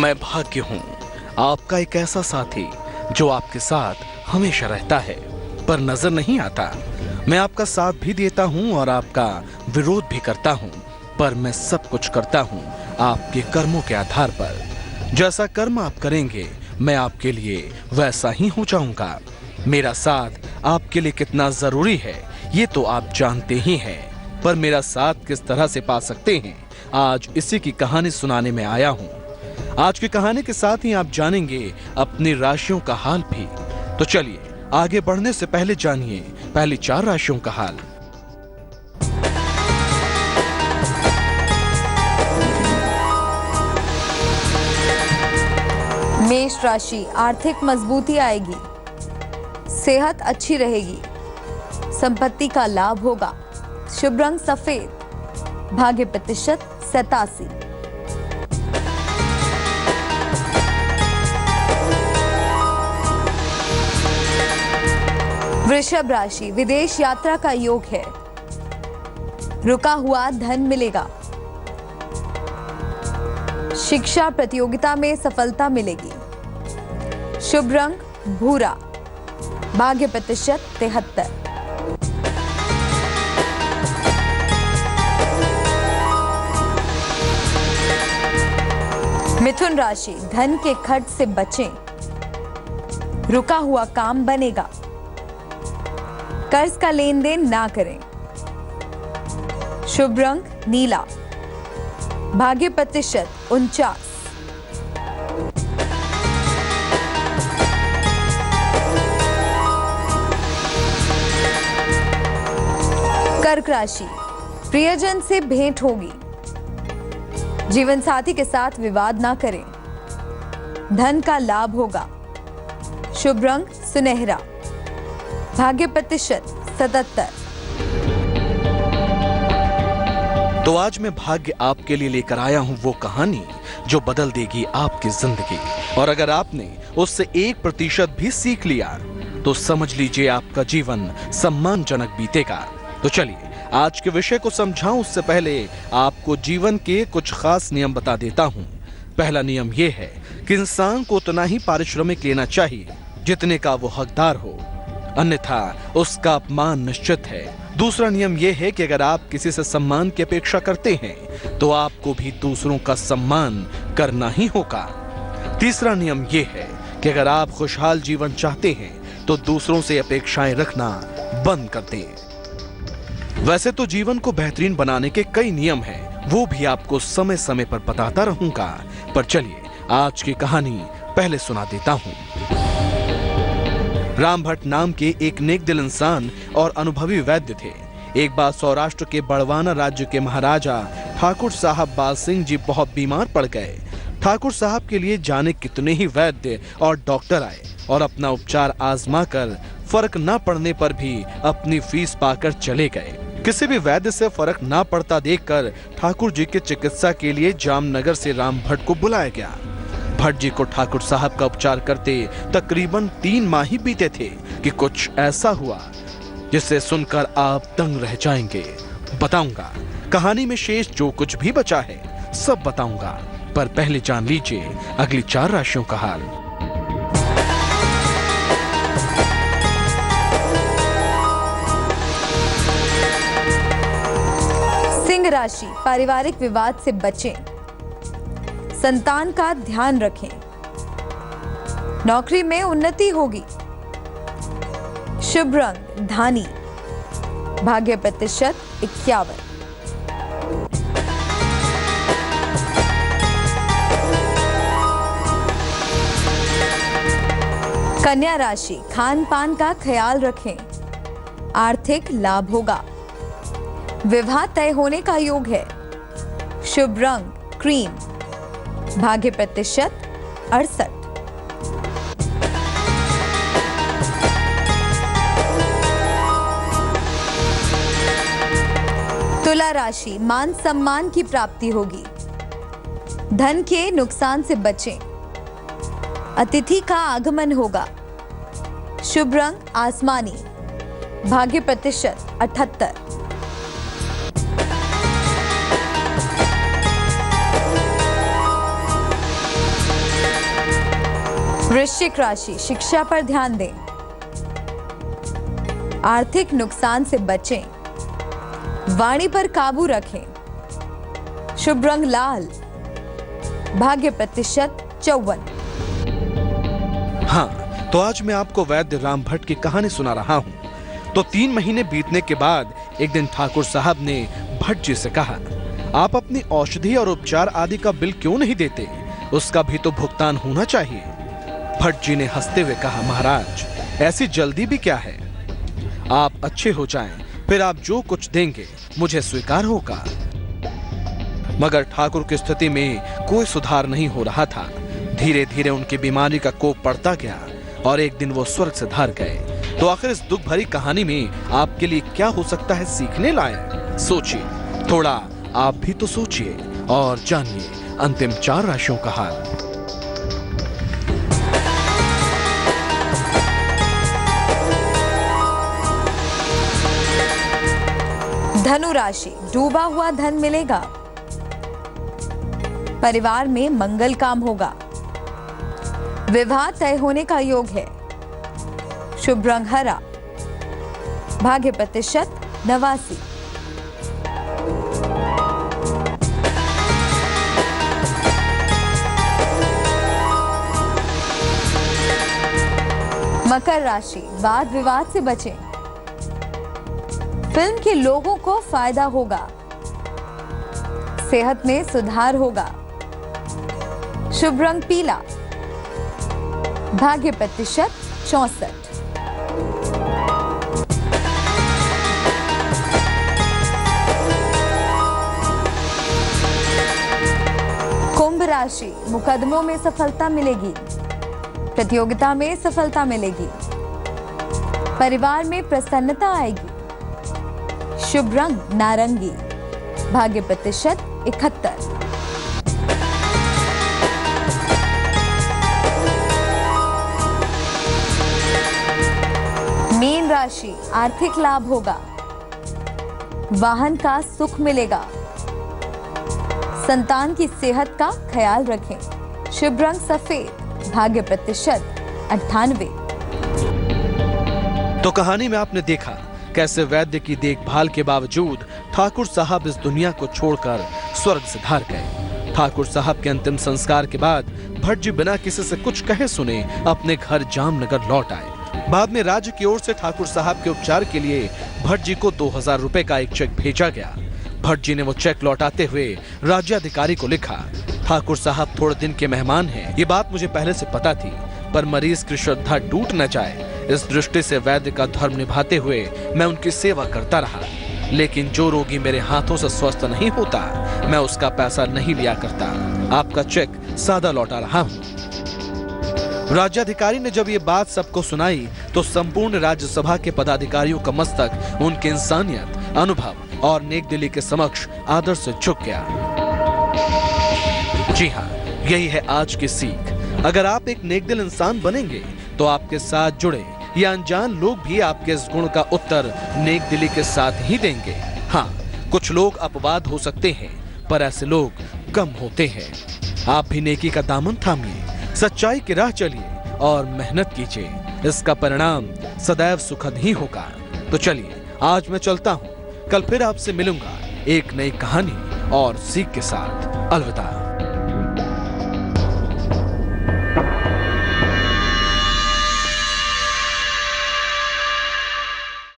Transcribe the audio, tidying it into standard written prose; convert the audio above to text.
मैं भाग्य हूँ आपका एक ऐसा साथी जो आपके साथ हमेशा रहता है पर नजर नहीं आता। मैं आपका साथ भी देता हूँ और आपका विरोध भी करता हूँ, पर मैं सब कुछ करता हूँ आपके कर्मों के आधार पर। जैसा कर्म आप करेंगे मैं आपके लिए वैसा ही हो जाऊंगा। मेरा साथ आपके लिए कितना जरूरी है ये तो आप जानते ही हैं, पर मेरा साथ किस तरह से पा सकते हैं आज इसी की कहानी सुनाने में आया हूँ। आज की कहानी के साथ ही आप जानेंगे अपनी राशियों का हाल भी। तो चलिए आगे बढ़ने से पहले जानिए पहली 4 राशियों का हाल। मेष राशि, आर्थिक मजबूती आएगी, सेहत अच्छी रहेगी, संपत्ति का लाभ होगा, शुभ रंग सफेद, भाग्य प्रतिशत 87। वृषभ राशि, विदेश यात्रा का योग है, रुका हुआ धन मिलेगा, शिक्षा प्रतियोगिता में सफलता मिलेगी, शुभ रंग भूरा, भाग्य प्रतिशत 73। मिथुन राशि, धन के खर्च से बचें, रुका हुआ काम बनेगा, कर्ज का लेन देन ना करें, शुभ रंग नीला, भाग्य प्रतिशत 49। कर्क राशि, प्रियजन से भेंट होगी, जीवन साथी के साथ विवाद ना करें, धन का लाभ होगा, शुभ रंग सुनहरा, भाग्य प्रतिशत 77। तो आज मैं भाग्य आपके लिए लेकर आया हूं वो कहानी जो बदल देगी आपकी जिंदगी, और अगर आपने उससे 1% भी सीख लिया तो समझ लीजिए आपका जीवन सम्मानजनक बीतेगा। तो चलिए आज के विषय को समझाऊं उससे पहले आपको जीवन के कुछ खास नियम बता देता हूं। पहला नियम यह है कि इंसान को उतना ही पारिश्रमिक लेना चाहिए जितने का वो हकदार हो, अन्यथा उसका अपमान निश्चित है। दूसरा नियम यह है कि अगर आप किसी से सम्मान की अपेक्षा करते हैं तो आपको भी दूसरों का सम्मान करना ही होगा। तीसरा नियम यह है कि अगर आप खुशहाल जीवन चाहते हैं तो दूसरों से अपेक्षाएं रखना बंद कर दें। वैसे तो जीवन को बेहतरीन बनाने के कई नियम हैं, वो भी आपको समय समय पर बताता रहूंगा, पर चलिए आज की कहानी पहले सुना देता हूं। राम भट्ट नाम के एक नेक दिल इंसान और अनुभवी वैद्य थे। एक बार सौराष्ट्र के बड़वाना राज्य के महाराजा ठाकुर साहब बाल सिंह जी बहुत बीमार पड़ गए। ठाकुर साहब के लिए जाने कितने ही वैद्य और डॉक्टर आए और अपना उपचार आजमा कर फर्क न पड़ने पर भी अपनी फीस पाकर चले गए। किसी भी वैद्य से फर्क न पड़ता देखकर ठाकुर जी की चिकित्सा के लिए जामनगर से राम भट्ट को बुलाया गया। भट्ट जी को ठाकुर साहब का उपचार करते तकरीबन 3 माह ही बीते थे कि कुछ ऐसा हुआ जिसे सुनकर आप दंग रह जाएंगे। बताऊंगा कहानी में शेष जो कुछ भी बचा है सब बताऊंगा, पर पहले जान लीजिए अगली 4 राशियों का हाल। सिंह राशि, पारिवारिक विवाद से बचें, संतान का ध्यान रखें, नौकरी में उन्नति होगी, शुभ रंग धानी, भाग्य प्रतिशत 51। कन्या राशि, खान पान का ख्याल रखें, आर्थिक लाभ होगा, विवाह तय होने का योग है, शुभ रंग क्रीम, भाग्य प्रतिशत 68। तुला राशि, मान सम्मान की प्राप्ति होगी, धन के नुकसान से बचें, अतिथि का आगमन होगा, शुभ रंग आसमानी, भाग्य प्रतिशत 78। वृश्चिक राशि, शिक्षा पर ध्यान दें, आर्थिक नुकसान से बचें, वाणी पर काबू रखें, शुभ रंग लाल, भाग्य प्रतिशत 54। हाँ, तो आज मैं आपको वैद्य राम भट्ट की कहानी सुना रहा हूँ। तो 3 महीने बीतने के बाद एक दिन ठाकुर साहब ने भट्ट जी से कहा, आप अपनी औषधि और उपचार आदि का बिल क्यों नहीं देते? उसका भी तो भुगतान होना चाहिए। भट्ट जी ने हंसते हुए कहा, महाराज, ऐसी जल्दी भी क्या है? आप अच्छे हो जाएं, फिर आप जो कुछ देंगे मुझे स्वीकार होगा। मगर ठाकुर की स्थिति में कोई सुधार नहीं हो रहा था। धीरे धीरे उनकी बीमारी का कोप बढ़ता गया और एक दिन वो स्वर्ग से धार गए। तो आखिर इस दुख भरी कहानी में आपके लिए क्या हो सकता है सीखने लायक? सोचिए, थोड़ा आप भी तो सोचिए और जानिए अंतिम 4 राशियों का हाल। धनु राशि, डूबा हुआ धन मिलेगा, परिवार में मंगल काम होगा, विवाह तय होने का योग है, शुभ रंग हरा, भाग्य प्रतिशत 89। मकर राशि, वाद विवाद से बचें, फिल्म के लोगों को फायदा होगा, सेहत में सुधार होगा, शुभ रंग पीला, भाग्य प्रतिशत 64। कुंभ राशि, मुकदमों में सफलता मिलेगी, प्रतियोगिता में सफलता मिलेगी, परिवार में प्रसन्नता आएगी, शुभ रंग नारंगी, भाग्य प्रतिशत 71। मीन राशि, आर्थिक लाभ होगा, वाहन का सुख मिलेगा, संतान की सेहत का ख्याल रखें, शुभ रंग सफेद, भाग्य प्रतिशत 98। तो कहानी में आपने देखा कैसे वैद्य की देखभाल के बावजूद ठाकुर साहब इस दुनिया को छोड़कर स्वर्ग से धार गए। ठाकुर साहब के अंतिम संस्कार के बाद भट्ट जी बिना किसी से कुछ कहे सुने अपने घर जामनगर लौट आए। बाद में राज्य की ओर से ठाकुर साहब के उपचार के लिए भट्ट जी को 2000 रुपए का एक चेक भेजा गया। भट्ट जी ने वो चेक लौटाते हुए राज्याधिकारी को लिखा, ठाकुर साहब थोड़े दिन के मेहमान हैं, ये बात मुझे पहले से पता थी, पर मरीज की श्रद्धा टूट न जाए, इस दृष्टि से वैद्य का धर्म निभाते हुए मैं उनकी सेवा करता रहा। लेकिन जो रोगी मेरे हाथों से स्वस्थ नहीं होता, मैं उसका पैसा नहीं लिया करता। आपका चेक सादा लौटा रहा हूँ। राज्याधिकारी ने जब ये बात सबको सुनाई तो संपूर्ण राज्यसभा के पदाधिकारियों का मस्तक उनके इंसानियत, अनुभव और नेकदिली के समक्ष आदर से झुक गया। जी हाँ, यही है आज की सीख। अगर आप एक नेकदिल इंसान बनेंगे तो आपके साथ जुड़े या अनजान लोग भी आपके इस गुण का उत्तर नेकदिली के साथ ही देंगे। हाँ, कुछ लोग अपवाद हो सकते हैं, पर ऐसे लोग कम होते हैं। आप भी नेकी का दामन थामिए, सच्चाई की राह चलिए और मेहनत कीजिए, इसका परिणाम सदैव सुखद ही होगा। तो चलिए, आज मैं चलता हूँ, कल फिर आपसे मिलूंगा एक नई कहानी और सीख के साथ। अलविदा।